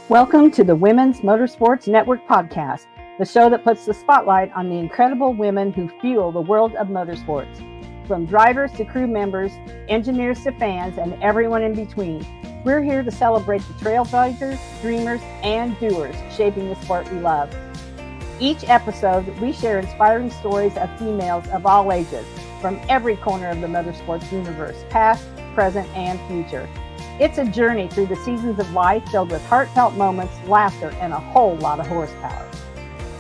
Welcome to the Women's Motorsports Network podcast, the show that puts the spotlight on the incredible women who fuel the world of motorsports. From drivers to crew members, engineers to fans, and everyone in between, we're here to celebrate the trailblazers, dreamers, and doers shaping the sport we love. Each episode, we share inspiring stories of females of all ages from every corner of the motorsports universe, past, present, and future. It's a journey through the seasons of life filled with heartfelt moments, laughter, and a whole lot of horsepower.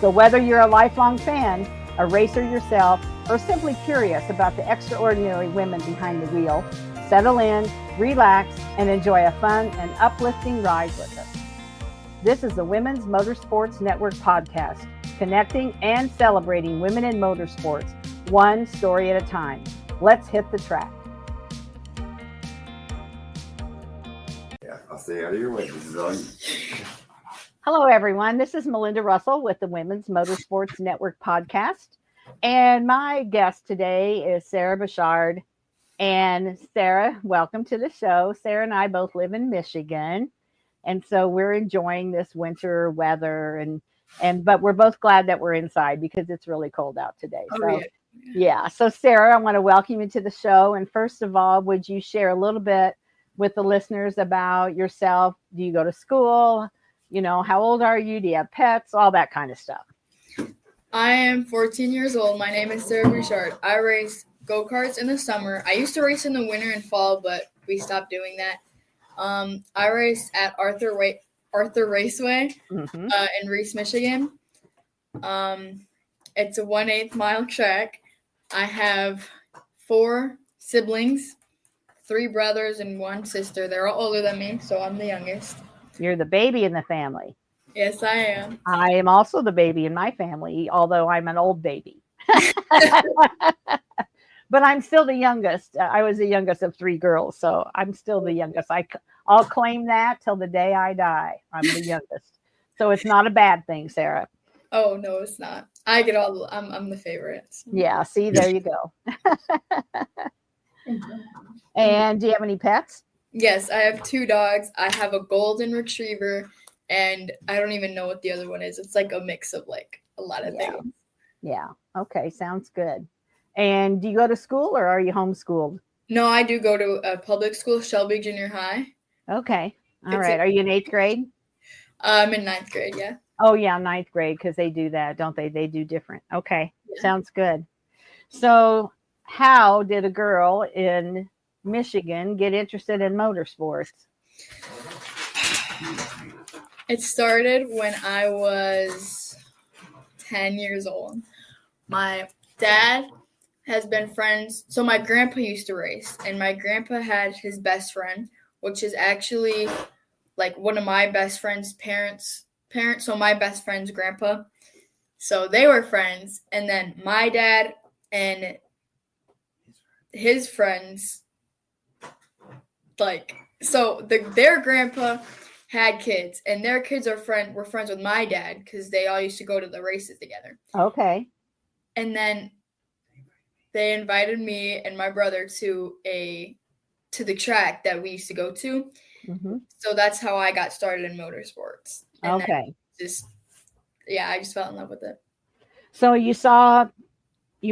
So whether you're a lifelong fan, a racer yourself, or simply curious about the extraordinary women behind the wheel, settle in, relax, and enjoy a fun and uplifting ride with us. This is the Women's Motorsports Network podcast, connecting and celebrating women in motorsports, one story at a time. Let's hit the track. I'll stay out of your way. This is all you. Hello, everyone. This is Melinda Russell with the Women's Motorsports Network podcast. And my guest today is Sarah Bouchard. And Sarah, welcome to the show. Sarah and I both live in Michigan. And so we're enjoying this winter weather. But we're both glad that we're inside because it's really cold out today. So Sarah, I want to welcome you to the show. And first of all, would you share a little bit with the listeners about yourself? Do you go to school? You know, how old are you? Do you have pets? All that kind of stuff. I am 14 years old. My name is Sarah Bouchard. I race go-karts in the summer. I used to race in the winter and fall, but we stopped doing that. I race at Arthur Raceway in Reese, Michigan. It's a 1/8 mile track. I have 4 siblings, 3 brothers and 1 sister. They're all older than me, so I'm the youngest. You're the baby in the family. Yes, I am. I am also the baby in my family, although I'm an old baby. But I'm still the youngest. I was the youngest of 3 girls, so I'm still the youngest. I'll claim that till the day I die. I'm the youngest. So it's not a bad thing, Sarah. Oh, no, it's not. I get all I'm the favorite. So. Yeah, see, there you go. And do you have any pets? Yes, I have 2 dogs. I have a golden retriever, and I don't even know what the other one is. It's like a mix of like a lot of things. Yeah. Okay, sounds good. And do you go to school or are you homeschooled? No, I do go to a public school, Shelby Junior High. Okay. All right. Are you in 8th grade? I'm in 9th grade, yeah. Oh, yeah, 9th grade, because they do that, don't they? They do different. Okay, Yeah. Sounds good. So how did a girl in Michigan get interested in motorsports? It started when I was 10 years old. My dad has been friends. So my grandpa used to race, and my grandpa had his best friend, which is actually like one of my best friend's parents. So my best friend's grandpa. So they were friends. And then my dad and his friends, their grandpa had kids, and their kids were friends with my dad because they all used to go to the races together. Okay. And then they invited me and my brother to the track that we used to go to. Mm-hmm. So that's how I got started in motorsports. And Okay. I just fell in love with it. So you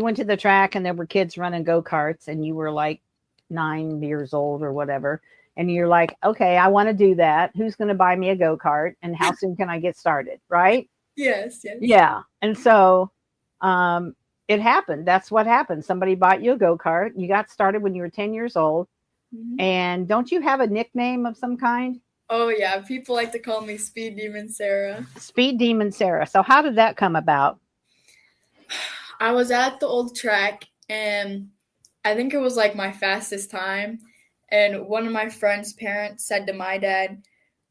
went to the track and there were kids running go-karts and you were like 9 years old or whatever. And you're like, okay, I want to do that. Who's going to buy me a go-kart and how soon can I get started? Right? Yes. Yeah. And so it happened. That's what happened. Somebody bought you a go-kart. You got started when you were 10 years old. Mm-hmm. And don't you have a nickname of some kind? Oh, yeah. People like to call me Speed Demon Sarah. Speed Demon Sarah. So how did that come about? I was at the old track, and I think it was like my fastest time. And one of my friend's parents said to my dad,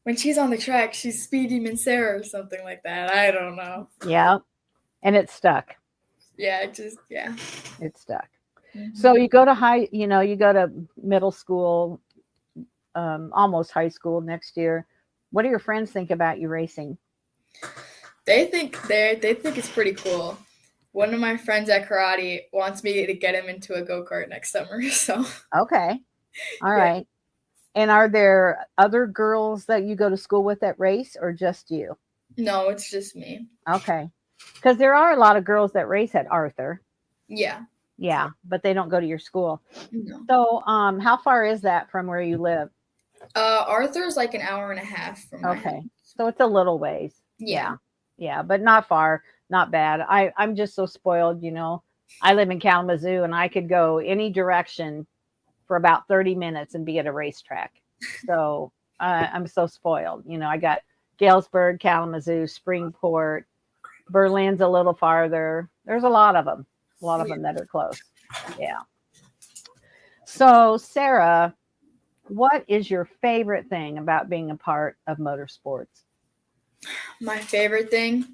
when she's on the track, she's Speed Demon Sarah or something like that. I don't know. Yeah. And it stuck. Yeah, it stuck. Mm-hmm. So you go to middle school, almost high school next year. What do your friends think about you racing? They think it's pretty cool. One of my friends at karate wants me to get him into a go-kart next summer. So okay. All right. And are there other girls that you go to school with that race, or just you? No, it's just me. Okay. Because there are a lot of girls that race at Arthur. Yeah. Yeah, but they don't go to your school. No. So, how far is that from where you live? Arthur's like an hour and a half from my house. Okay. So it's a little ways. Yeah. Yeah, but not far, not bad. I'm just so spoiled, you know. I live in Kalamazoo and I could go any direction for about 30 minutes and be at a racetrack. So I'm so spoiled. You know, I got Galesburg, Kalamazoo, Springport, Berlin's a little farther. There's a lot of them that are close. Yeah. So, Sarah, what is your favorite thing about being a part of motorsports? My favorite thing,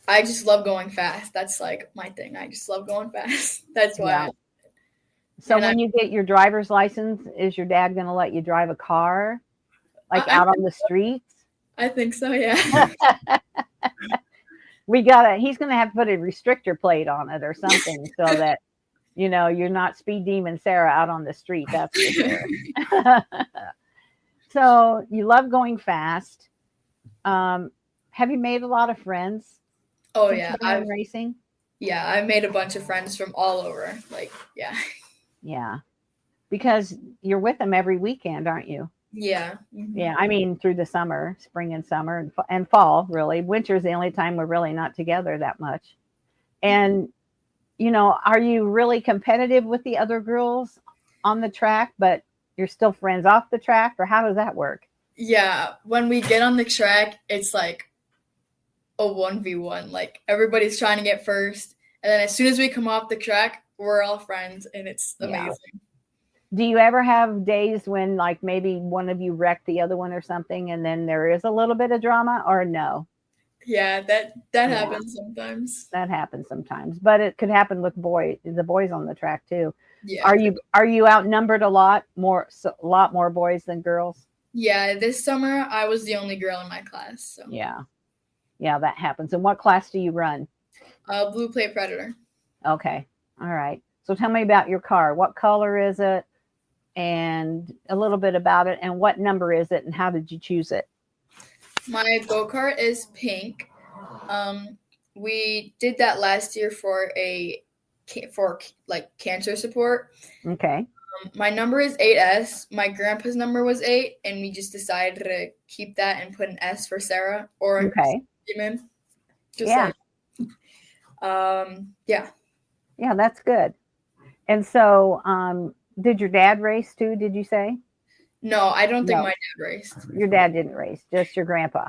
I just love going fast. That's like my thing. I just love going fast. That's why. Yeah. So when you get your driver's license, is your dad going to let you drive a car, like out on the streets? I think so, yeah. He's going to have to put a restrictor plate on it or something so that, you know, you're not Speed Demon Sarah out on the street. That's for sure. So you love going fast. Have you made a lot of friends? Oh, yeah. I've racing. Yeah, I've made a bunch of friends from all over. Like, yeah. Yeah. Because you're with them every weekend, aren't you? Yeah. Mm-hmm. Yeah. I mean, through the summer, spring and summer and fall, really. Winter's the only time we're really not together that much. And, you know, are you really competitive with the other girls on the track, but you're still friends off the track, or how does that work? Yeah. When we get on the track, it's like a 1v1. Like, everybody's trying to get first. And then as soon as we come off the track, we're all friends, and it's amazing. Yeah. Do you ever have days when, like, maybe one of you wrecked the other one or something, and then there is a little bit of drama, or no? Yeah, that happens sometimes. That happens sometimes, but it could happen with the boys on the track too. Yeah. Are you outnumbered a lot more boys than girls? Yeah, this summer I was the only girl in my class. So. Yeah, that happens. And what class do you run? Blue Plate Predator. Okay, all right. So tell me about your car. What color is it? And a little bit about it, and what number is it, and how did you choose it? My go-kart is pink. We did that last year for cancer support. Okay. My number is 8S. My grandpa's number was 8, and we just decided to keep that and put an S for Sarah or okay. Demon. Yeah. Yeah. Yeah, that's good. And so, did your dad race too, did you say? No, I don't think my dad raced. Your dad didn't race, just your grandpa.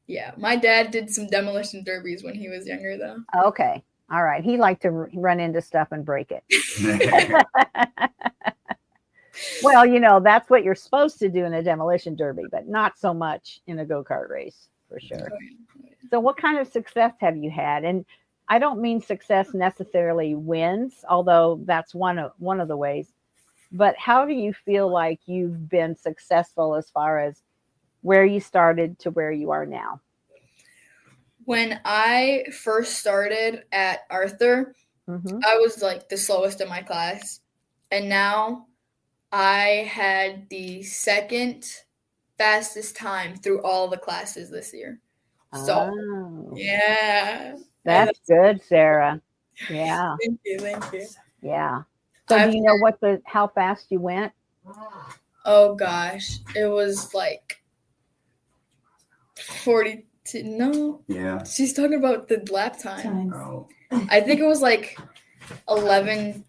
Yeah, my dad did some demolition derbies when he was younger, though. Okay. All right. He liked to run into stuff and break it. Well, you know, that's what you're supposed to do in a demolition derby, but not so much in a go-kart race, for sure. So what kind of success have you had? And I don't mean success necessarily wins, although that's one of the ways. But how do you feel like you've been successful as far as where you started to where you are now? When I first started at Arthur, I was like the slowest in my class. And now I had the second fastest time through all the classes this year. So, yeah. That's good, Sarah. Yeah. Thank you. Yeah. So do you know how fast you went? Oh gosh, it was like 42. No. Yeah. She's talking about the lap time. Oh. I think it was like 11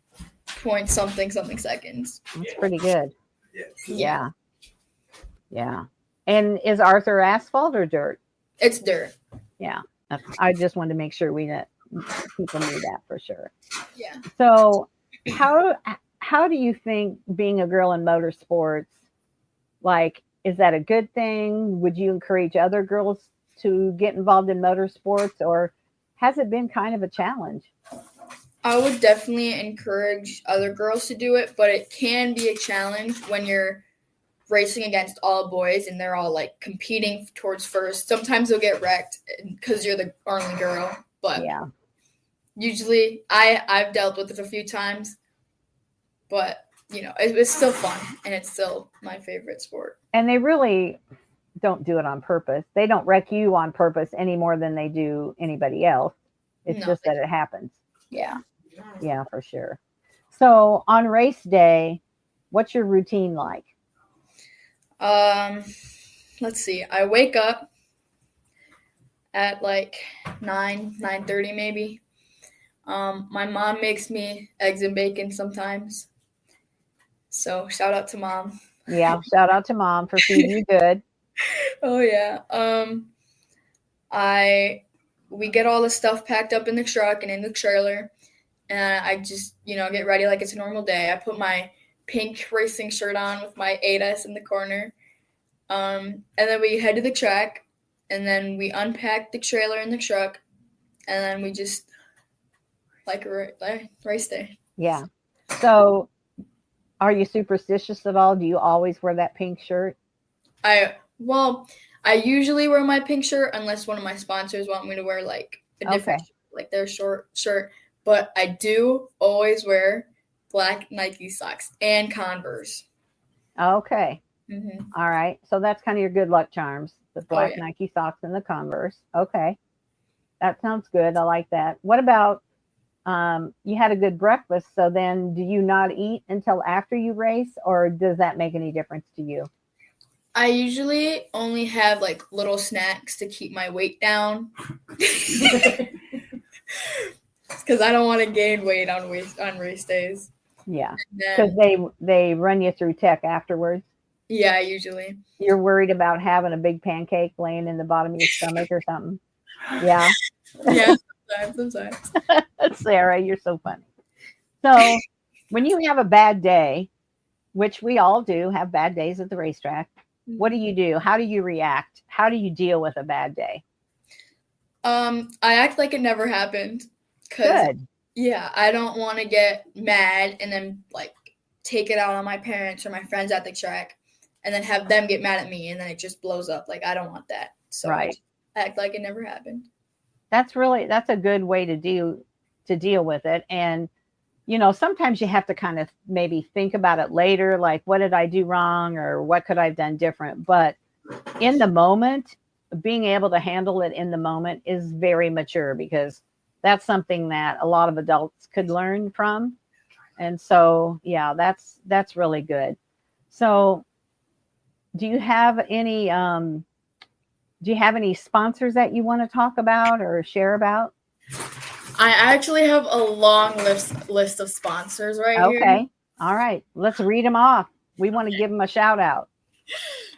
point something seconds. That's pretty good. Yeah. Yeah. And is Arthur asphalt or dirt? It's dirt. Yeah. I just wanted to make sure people knew that for sure. Yeah. So how do you think being a girl in motorsports, like, is that a good thing? Would you encourage other girls to get involved in motorsports, or has it been kind of a challenge? I would definitely encourage other girls to do it, but it can be a challenge when you're racing against all boys and they're all like competing towards first. Sometimes you'll get wrecked because you're the only girl, but usually I've dealt with it a few times, but it's still fun, and it's still my favorite sport. And they really don't do it on purpose. They don't wreck you on purpose any more than they do anybody else. It's just that it happens. Yeah. Yeah, for sure. So on race day, what's your routine like? Let's see. I wake up at like 9:30 maybe. My mom makes me eggs and bacon sometimes. So shout out to mom. Yeah, shout out to mom for feeding you good. Oh yeah. We get all the stuff packed up in the truck and in the trailer, and I just, get ready like it's a normal day. I put my pink racing shirt on with my 8S in the corner. And then we head to the track, and then we unpack the trailer in the truck, and then we just like race day. Yeah. So are you superstitious at all? Do you always wear that pink shirt? I usually wear my pink shirt unless one of my sponsors want me to wear like a different shirt, like their short shirt. But I do always wear black Nike socks and Converse. Okay. Mm-hmm. All right. So that's kind of your good luck charms, the black Nike socks and the Converse. Okay. That sounds good. I like that. What about you had a good breakfast, so then do you not eat until after you race, or does that make any difference to you? I usually only have like little snacks to keep my weight down because I don't want to gain weight on race days. Yeah, because they run you through tech afterwards. Yeah, usually. You're worried about having a big pancake laying in the bottom of your stomach or something. Yeah. Yeah, sometimes. Sarah, you're so funny. So when you have a bad day, which we all do have bad days at the racetrack, what do you do? How do you react? How do you deal with a bad day? I act like it never happened. Good. Yeah, I don't want to get mad and then like take it out on my parents or my friends at the track and then have them get mad at me and then it just blows up. Like, I don't want that. So right. I act like it never happened. That's a good way to deal with it. And sometimes you have to kind of maybe think about it later, like, what did I do wrong or what could I have done different? But in the moment, being able to handle it in the moment is very mature, because that's something that a lot of adults could learn from. And so, yeah, that's really good. So do you have any sponsors that you want to talk about or share about? I actually have a long list of sponsors here. Okay. All right. Let's read them off. We want to give them a shout out.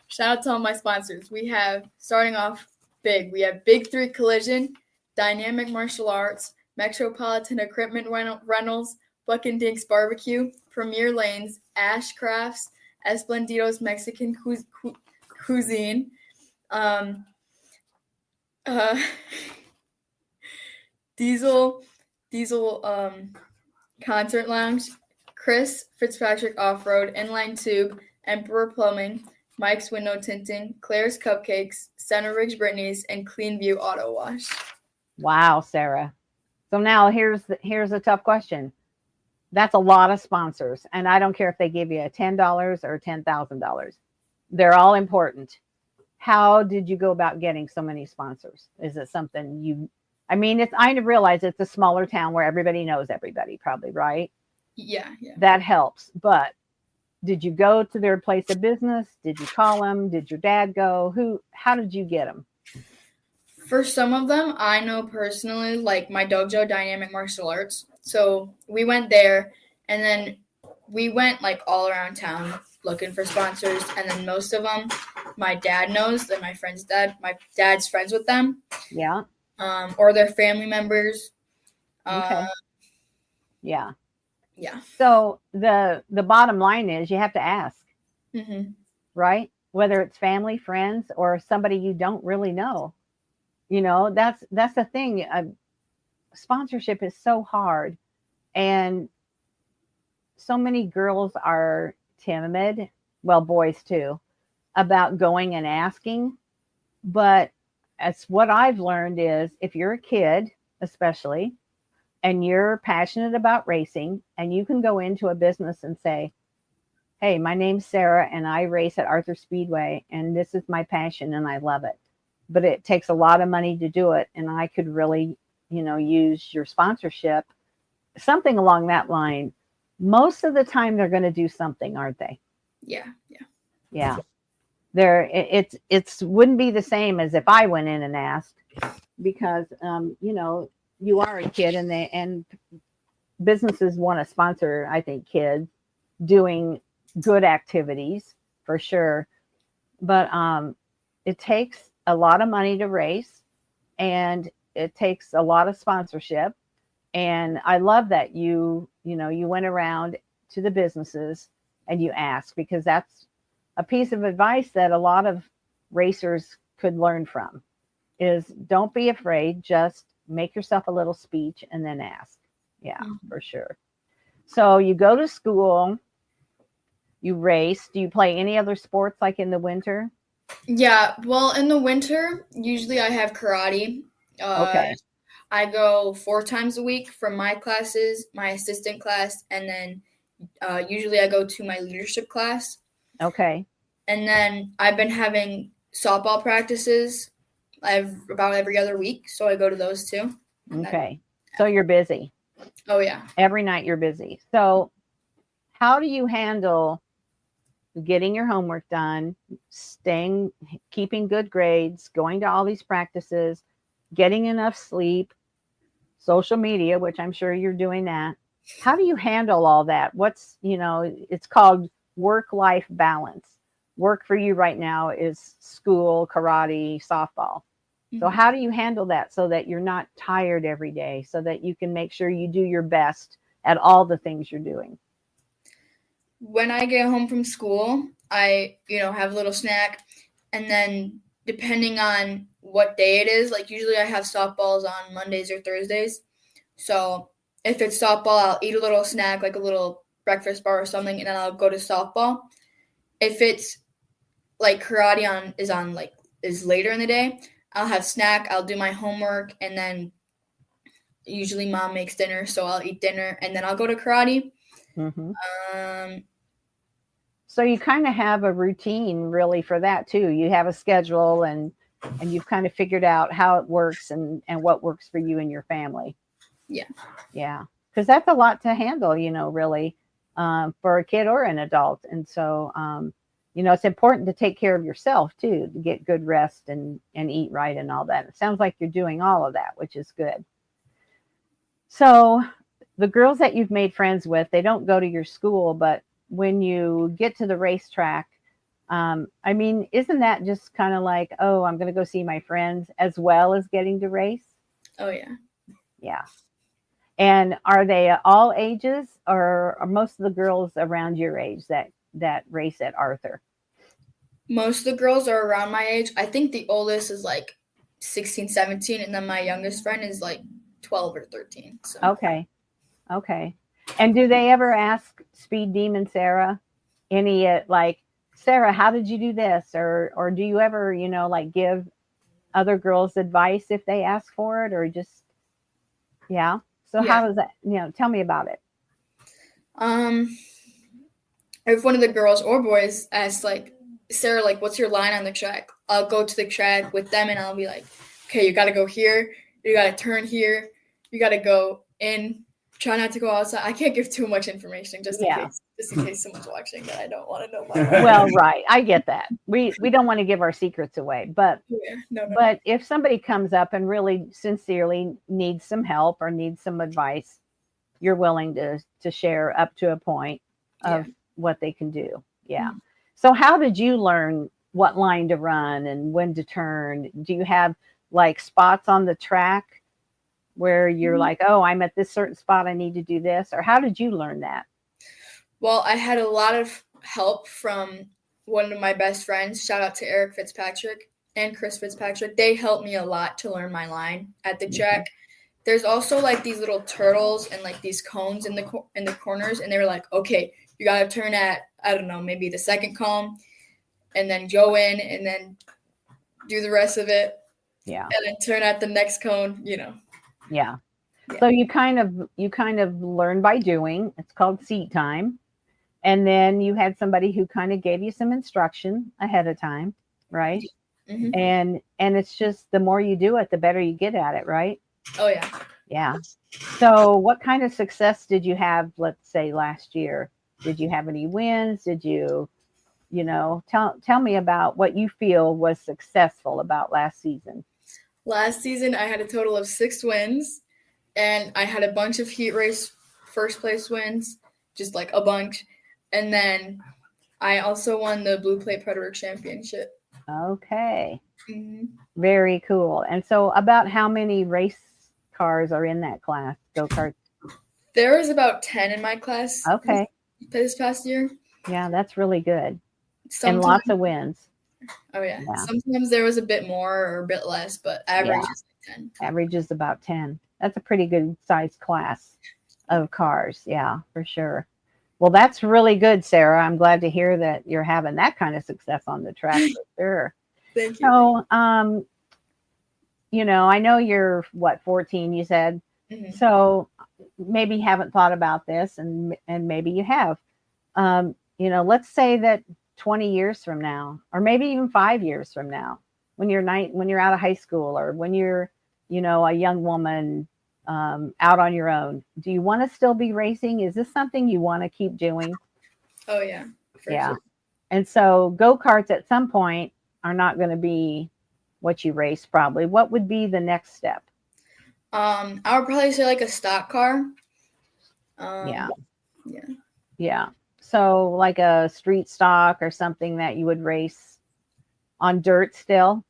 Shout out to all my sponsors. We have, starting off big, we have Big 3 Collision, Dynamic Martial Arts, Metropolitan Equipment Rentals, Buck and Dink's Barbecue, Premier Lanes, Ash Crafts, Esplendido's Mexican Cuisine, Diesel Concert Lounge, Chris Fitzpatrick Off-Road, Inline Tube, Emperor Plumbing, Mike's Window Tinting, Claire's Cupcakes, Center Ridge Brittany's, and Clean View Auto Wash. Wow, Sarah. So now here's a tough question. That's a lot of sponsors, and I don't care if they give you $10 or $10,000. They're all important. How did you go about getting so many sponsors? Is it something I realize it's a smaller town where everybody knows everybody, probably, right? Yeah. That helps. But did you go to their place of business? Did you call them? Did your dad go? How did you get them? For some of them, I know personally, like my dojo, Dynamic Martial Arts. So we went there, and then we went like all around town looking for sponsors. And then most of them, my dad knows, and my dad's friends with them. Yeah. Or their family members. Okay. Yeah. Yeah. So the bottom line is you have to ask, right? Whether it's family, friends, or somebody you don't really know. That's the thing. Sponsorship is so hard, and so many girls are timid. Well, boys too, about going and asking. But it's what I've learned is if you're a kid, especially, and you're passionate about racing, and you can go into a business and say, hey, my name's Sarah and I race at Arthur Speedway and this is my passion and I love it. But it takes a lot of money to do it. And I could really, use your sponsorship, something along that line. Most of the time they're going to do something, aren't they? Yeah. Yeah. It's wouldn't be the same as if I went in and asked, because, you are a kid and businesses want to sponsor, I think, kids doing good activities for sure. But it takes a lot of money to race and it takes a lot of sponsorship. And I love that you went around to the businesses and you asked, because that's a piece of advice that a lot of racers could learn from, is don't be afraid, just make yourself a little speech and then ask. Yeah, for sure. So you go to school, you race. Do you play any other sports like in the winter? Yeah, well, in the winter, usually I have karate. Okay. I go 4 times a week from my classes, my assistant class, and then usually I go to my leadership class. Okay. And then I've been having softball practices about every other week, so I go to those too. Okay. So you're busy. Oh, yeah. Every night you're busy. So how do you handle getting your homework done, keeping good grades, going to all these practices, getting enough sleep, social media, which I'm sure you're doing that? How do you handle all that? It's called work-life balance. Work for you right now is school, karate, softball. So how do you handle that so that you're not tired every day, so that you can make sure you do your best at all the things you're doing? When I get home from school, I, have a little snack. And then depending on what day it is, like usually I have softballs on Mondays or Thursdays. So if it's softball, I'll eat a little snack, like a little breakfast bar or something, and then I'll go to softball. If it's like karate is later in the day, I'll have snack, I'll do my homework, and then usually mom makes dinner, so I'll eat dinner, and then I'll go to karate. Mm-hmm. So you kind of have a routine really for that too. You have a schedule and you've kind of figured out how it works and what works for you and your family. Yeah. Yeah. Because that's a lot to handle, really, for a kid or an adult. And so, it's important to take care of yourself too, to get good rest and eat right and all that. It sounds like you're doing all of that, which is good. So the girls that you've made friends with, they don't go to your school, but when you get to the racetrack, isn't that just kind of like, oh, I'm going to go see my friends as well as getting to race? Oh, yeah. Yeah. And are they all ages, or are most of the girls around your age that race at Arthur? Most of the girls are around my age. I think the oldest is like 16, 17, and then my youngest friend is like 12 or 13. So. Okay. And do they ever ask Speed Demon Sarah any like, Sarah, how did you do this? Or do you ever, give other girls advice if they ask for it, or just, yeah. So how does that, tell me about it. If one of the girls or boys asks like, Sarah, like, what's your line on the track? I'll go to the track with them and I'll be like, okay, you got to go here. You got to turn here. You got to go in. Try not to go outside. I can't give too much information just in case someone's watching that I don't want to know. Well, right. I get that. We don't want to give our secrets away, but but if somebody comes up and really sincerely needs some help or needs some advice, you're willing to share up to a point of what they can do. Yeah. Mm-hmm. So how did you learn what line to run and when to turn? Do you have like spots on the track where you're like, oh, I'm at this certain spot, I need to do this? Or how did you learn that? Well, I had a lot of help from one of my best friends. Shout out to Eric Fitzpatrick and Chris Fitzpatrick. They helped me a lot to learn my line at the track. There's also like these little turtles and like these cones in the corners, and they were like, okay, you got to turn at, I don't know, maybe the second cone, and then go in and then do the rest of it. Yeah. And then turn at the next cone, Yeah. So you kind of learn by doing. It's called seat time. And then you had somebody who kind of gave you some instruction ahead of time, right? Mm-hmm. And it's just the more you do it, the better you get at it, right? Oh yeah. Yeah. So what kind of success did you have, let's say, last year? Did you have any wins? Did you, tell me about what you feel was successful about last season. Last season, I had a total of 6 wins, and I had a bunch of heat race first place wins, just like a bunch. And then I also won the Blue Plate Predator Championship. Okay. Mm-hmm. Very cool. And so about how many race cars are in that class, go-kart? There was about 10 in my class. Okay. This past year. Yeah, that's really good. Sometimes, and lots of wins. Oh, yeah. Sometimes there was a bit more or a bit less, but average is like 10. Average is about 10. That's a pretty good sized class of cars. Yeah, for sure. Well, that's really good, Sarah. I'm glad to hear that you're having that kind of success on the track for sure. Thank you. So, I know you're 14, you said. Mm-hmm. So maybe you haven't thought about this, and maybe you have. Let's say that 20 years from now, or maybe even 5 years from now, when you're out of high school, or when you're, a young woman out on your own, do you want to still be racing? Is this something you want to keep doing? Oh yeah. Yeah. Sure. And so go-karts at some point are not going to be what you race probably. What would be the next step? I would probably say like a stock car. Yeah. Yeah. So like a street stock or something that you would race on dirt still?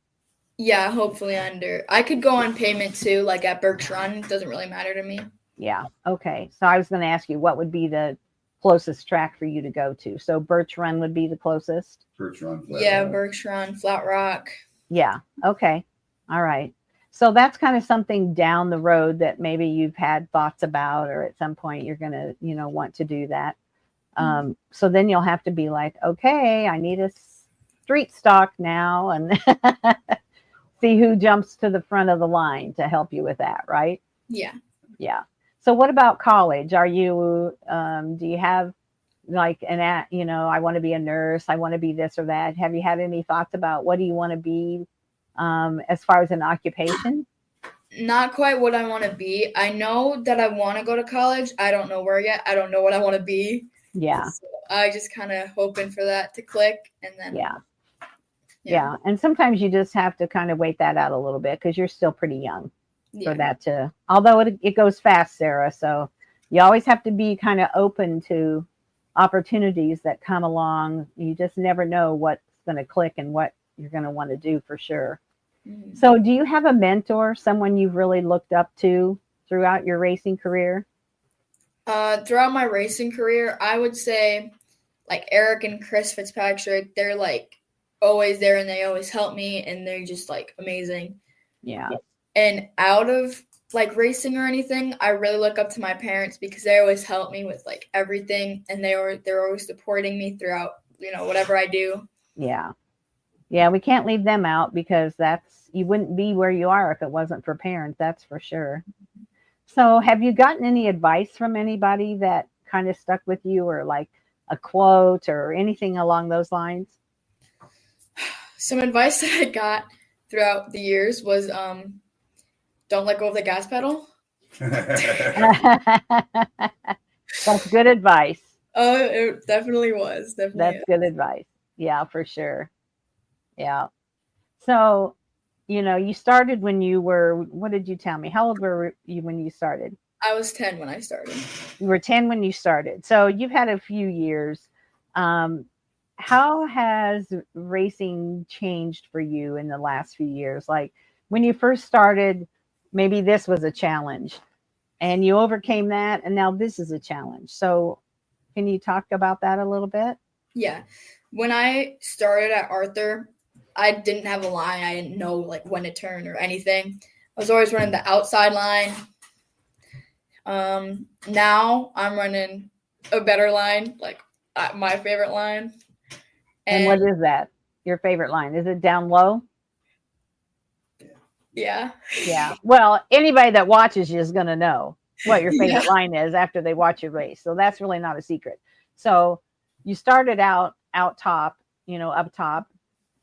Yeah, hopefully on dirt. I could go on pavement too, like at Bouchard. It doesn't really matter to me. Yeah. Okay. So I was going to ask you, what would be the closest track for you to go to? So Birch Run would be the closest? Birch Run. Birch Run, Flat Rock. Yeah. Okay. All right. So that's kind of something down the road that maybe you've had thoughts about, or at some point you're going to, want to do that. So then you'll have to be like, okay, I need a street stock now, and see who jumps to the front of the line to help you with that, right? Yeah. Yeah. So what about college? Are you, do you have like I want to be a nurse, I want to be this or that. Have you had any thoughts about what do you want to be as far as an occupation? Not quite what I want to be. I know that I want to go to college. I don't know where yet. I don't know what I want to be. Yeah. So I just kind of hoping for that to click, and then. Yeah. And sometimes you just have to kind of wait that out a little bit because you're still pretty young for that to, although it goes fast, Sarah. So you always have to be kind of open to opportunities that come along. You just never know what's going to click and what you're going to want to do for sure. Mm-hmm. So do you have a mentor, someone you've really looked up to throughout your racing career? Throughout my racing career, I would say like Eric and Chris Fitzpatrick, they're like always there and they always help me, and they're just like amazing. Yeah. And out of like racing or anything, I really look up to my parents because they always help me with like everything, and they're always supporting me throughout, whatever I do. Yeah. Yeah, we can't leave them out because you wouldn't be where you are if it wasn't for parents, that's for sure. So have you gotten any advice from anybody that kind of stuck with you, or like a quote or anything along those lines? Some advice that I got throughout the years was don't let go of the gas pedal. That's good advice. Oh, it definitely was. That's good advice. Yeah, for sure. Yeah. So, you started when you were, what did you tell me? How old were you when you started? I was 10 when I started. You were 10 when you started. So you've had a few years. How has racing changed for you in the last few years? Like when you first started, maybe this was a challenge and you overcame that, and now this is a challenge. So can you talk about that a little bit? Yeah. When I started at Arthur, I didn't have a line. I didn't know like when to turn or anything. I was always running the outside line. Now I'm running a better line, like my favorite line. And what is that? Your favorite line? Is it down low? Yeah. Yeah. Well, anybody that watches you is going to know what your favorite line is after they watch you race. So that's really not a secret. So you started out top, up top,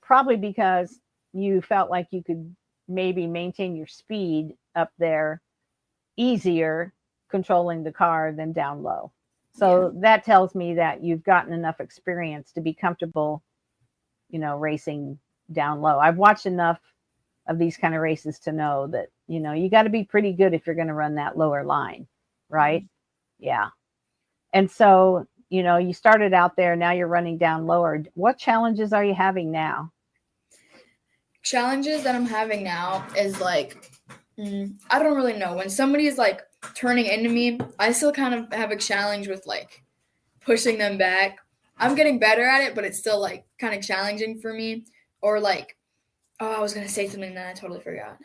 probably because you felt like you could maybe maintain your speed up there easier controlling the car than down low. So that tells me that you've gotten enough experience to be comfortable, racing down low. I've watched enough of these kind of races to know that, you got to be pretty good if you're going to run that lower line, right? Yeah. And so, you started out there, now you're running down lower. What challenges are you having now? Challenges that I'm having now is like, I don't really know. When somebody is like turning into me, I still kind of have a challenge with like pushing them back. I'm getting better at it, but it's still like kind of challenging for me. Or like, I was going to say something that I totally forgot.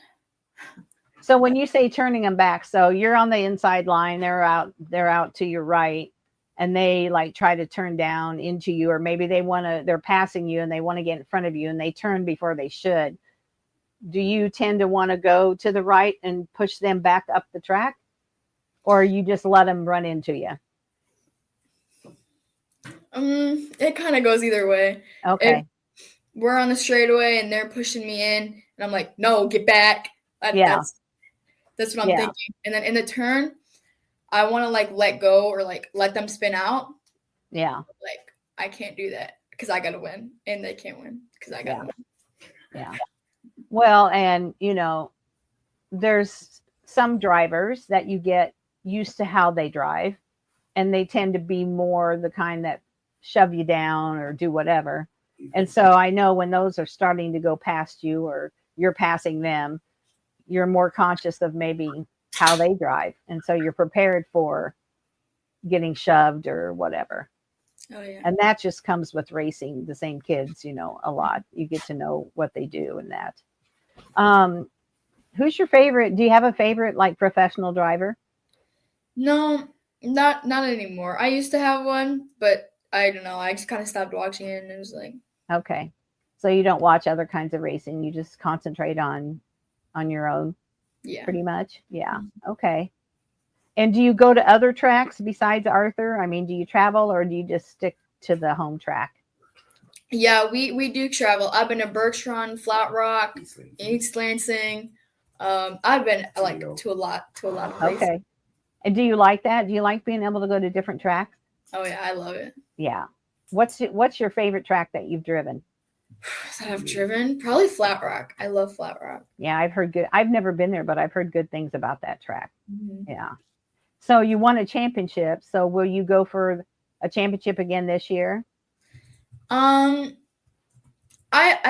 So when you say turning them back, so you're on the inside line, they're out to your right, and they like try to turn down into you, or maybe they're passing you and they want to get in front of you and they turn before they should. Do you tend to want to go to the right and push them back up the track, or you just let them run into you? It kind of goes either way. Okay. If we're on the straightaway and they're pushing me in, and I'm like, no, get back. That's what I'm thinking. And then in the turn, I want to like let go or like let them spin out. Yeah. Like I can't do that because I got to win, and they can't win because I got to win. Yeah. Well, and there's some drivers that you get used to how they drive, and they tend to be more the kind that shove you down or do whatever. And so I know when those are starting to go past you or you're passing them, you're more conscious of maybe how they drive. And so you're prepared for getting shoved or whatever. Oh, yeah. And that just comes with racing the same kids, a lot. You get to know what they do and that. Who's your favorite? Do you have a favorite like professional driver? No, not anymore. I used to have one, but I don't know. I just kind of stopped watching it, and it was like. Okay. So you don't watch other kinds of racing. You just concentrate on your own. Yeah. Pretty much. Yeah. Okay. And do you go to other tracks besides Arthur? I mean, do you travel or do you just stick to the home track? Yeah, we do travel. I've been to Bouchard, Flat Rock, East Lansing. I've been like to a lot of places. Okay. And do you like that? Do you like being able to go to different tracks? Oh yeah, I love it. Yeah. What's your favorite track that you've driven? That I've driven? Probably Flat Rock. I love Flat Rock. Yeah, I've never been there, but I've heard good things about that track. Mm-hmm. Yeah. So you won a championship. So will you go for a championship again this year? I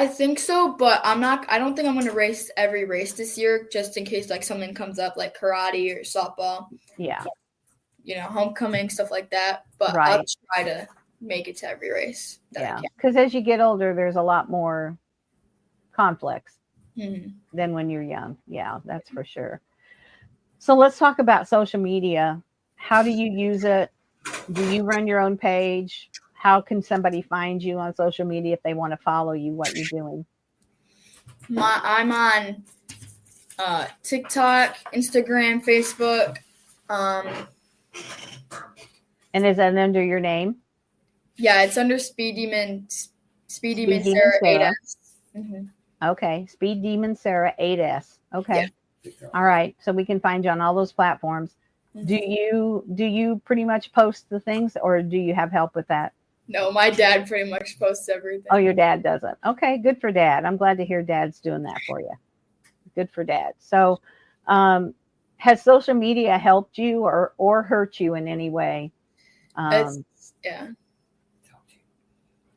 think so, but I don't think I'm going to race every race this year just in case like something comes up like karate or softball. Yeah. Homecoming, stuff like that. But right. I'll try to make it to every race. Yeah. Because as you get older, there's a lot more conflicts than when you're young. Yeah, that's for sure. So let's talk about social media. How do you use it? Do you run your own page? How can somebody find you on social media if they want to follow you, what you're doing? I'm on TikTok, Instagram, Facebook. And is that under your name? Yeah, it's under Speed Demon Sarah 8S. Mm-hmm. Okay, Speed Demon Sarah 8S. Okay. Yeah. All right. So we can find you on all those platforms. Mm-hmm. Do you pretty much post the things, or do you have help with that? No, my dad pretty much posts everything. Oh, your dad doesn't. Okay, good for Dad. I'm glad to hear Dad's doing that for you. Good for Dad. So, has social media helped you or hurt you in any way? Yeah.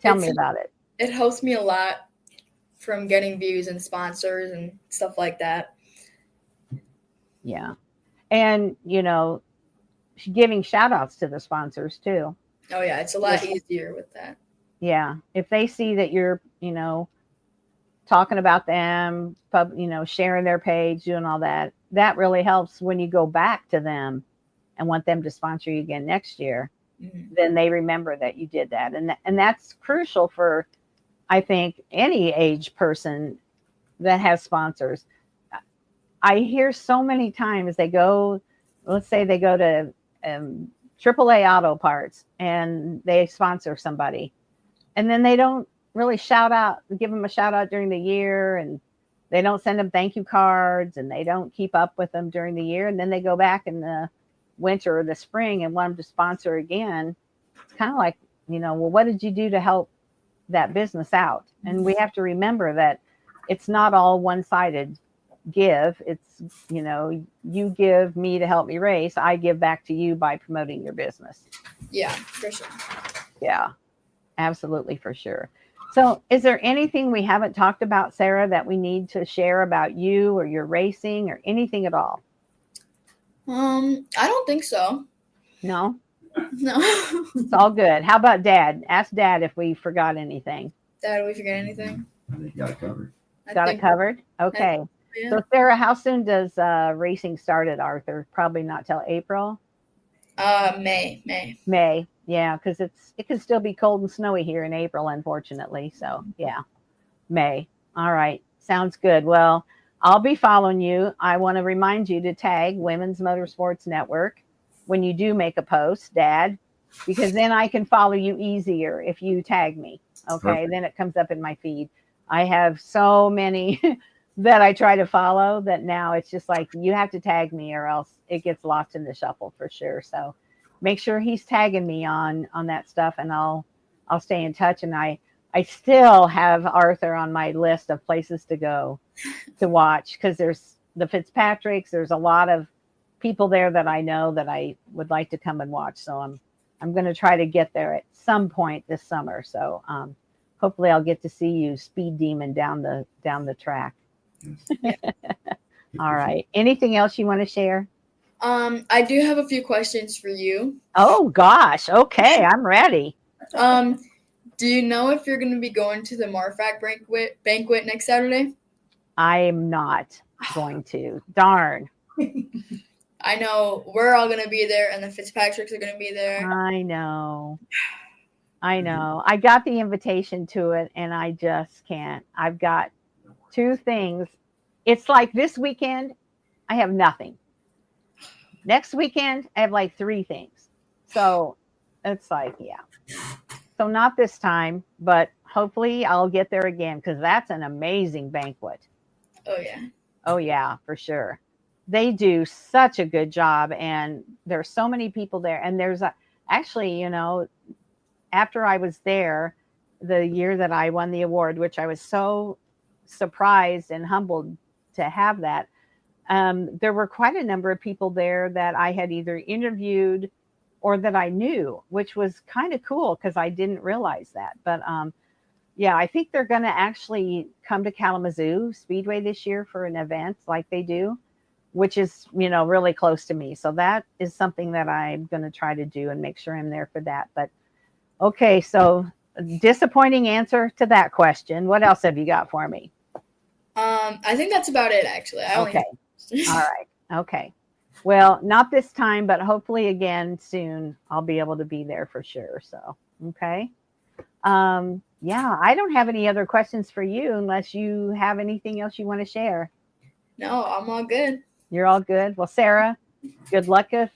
Tell me about it. It helps me a lot from getting views and sponsors and stuff like that. Yeah. And, giving shout outs to the sponsors too. Oh, yeah. It's a lot easier with that. Yeah. If they see that you're, talking about them, sharing their page, doing all that, that really helps when you go back to them and want them to sponsor you again next year. Mm-hmm. Then they remember that you did that. And that's crucial for, I think, any age person that has sponsors. I hear so many times let's say they go to AAA Auto Parts, and they sponsor somebody, and then they don't really give them a shout out during the year, and they don't send them thank you cards, and they don't keep up with them during the year, and then they go back in the winter or the spring and want them to sponsor again. It's kind of like, well, what did you do to help that business out? And we have to remember that it's not all one-sided give. It's, you give me to help me race. I give back to you by promoting your business. Yeah, for sure. Yeah, absolutely, for sure. So is there anything we haven't talked about, Sarah, that we need to share about you or your racing or anything at all? I don't think so. No? No. It's all good. How about Dad? Ask Dad if we forgot anything. Dad, did we forget anything? I think you got it covered. Got it covered? Okay. Yeah. So Sarah, how soon does racing start at Arthur? Probably not till April? May. May. Yeah, because it can still be cold and snowy here in April, unfortunately. So yeah, May. All right. Sounds good. Well, I'll be following you. I want to remind you to tag Women's Motorsports Network when you do make a post, Dad, because then I can follow you easier if you tag me. Okay. Perfect. Then it comes up in my feed. I have so many that I try to follow that now it's just like, you have to tag me or else it gets lost in the shuffle for sure. So make sure he's tagging me on that stuff, and I'll stay in touch. And I still have Arthur on my list of places to go to watch, because there's the Fitzpatricks. There's a lot of people there that I know that I would like to come and watch. So I'm going to try to get there at some point this summer. So hopefully I'll get to see you speed demon down the track. Yes. All right. Anything else you want to share? I do have a few questions for you. Oh gosh. Okay. I'm ready. Do you know if you're going to be going to the Marfac banquet next Saturday? I am not going to. Darn. I know we're all going to be there, and the Fitzpatricks are going to be there. I know. I got the invitation to it, and I just can't. I've got 2 things. It's like this weekend, I have nothing. Next weekend, I have like 3 things. So it's like, yeah. So not this time, but hopefully I'll get there again, because that's an amazing banquet. Oh, yeah. Oh, yeah, for sure. They do such a good job, and there's so many people there. And there's actually, after I was there, the year that I won the award, which I was so surprised and humbled to have that, there were quite a number of people there that I had either interviewed or that I knew, which was kind of cool because I didn't realize that. But yeah, I think they're going to actually come to Kalamazoo Speedway this year for an event like they do, which is, really close to me. So that is something that I'm going to try to do and make sure I'm there for that. But okay, so disappointing answer to that question. What else have you got for me? I think that's about it, actually. Okay. All right. Okay. Well, not this time, but hopefully again soon I'll be able to be there for sure. So, okay. Yeah, I don't have any other questions for you unless you have anything else you want to share. No, I'm all good. You're all good. Well, Sarah, good luck with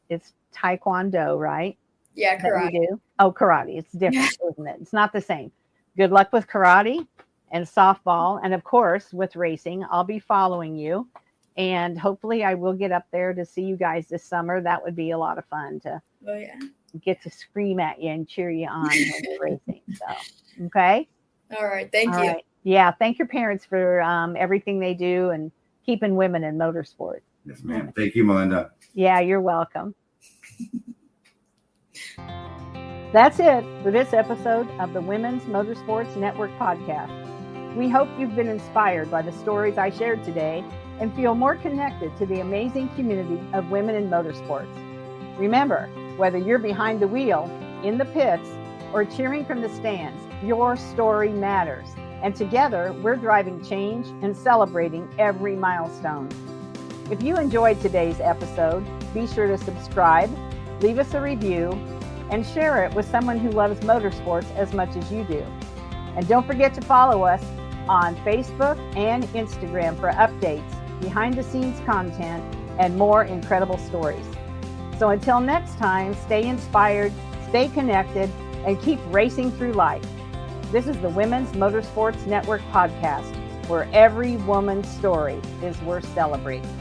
it's Taekwondo, right? Yeah, karate. You do? Oh, karate. It's different, isn't it? It's not the same. Good luck with karate and softball. And of course, with racing, I'll be following you. And hopefully I will get up there to see you guys this summer. That would be a lot of fun to get to scream at you and cheer you on when you're racing. So, okay. All right. Thank you. Right. Yeah. Thank your parents for everything they do and keeping women in motorsport. Yes, ma'am. Thank you, Melinda. Yeah, you're welcome. That's it for this episode of the Women's Motorsports Network podcast. We hope you've been inspired by the stories I shared today and feel more connected to the amazing community of women in motorsports. Remember, whether you're behind the wheel, in the pits, or cheering from the stands, your story matters. And together, we're driving change and celebrating every milestone. If you enjoyed today's episode, be sure to subscribe, leave us a review, and share it with someone who loves motorsports as much as you do. And don't forget to follow us on Facebook and Instagram for updates, behind-the-scenes content, and more incredible stories. So until next time, stay inspired, stay connected, and keep racing through life. This is the Women's Motorsports Network podcast, where every woman's story is worth celebrating.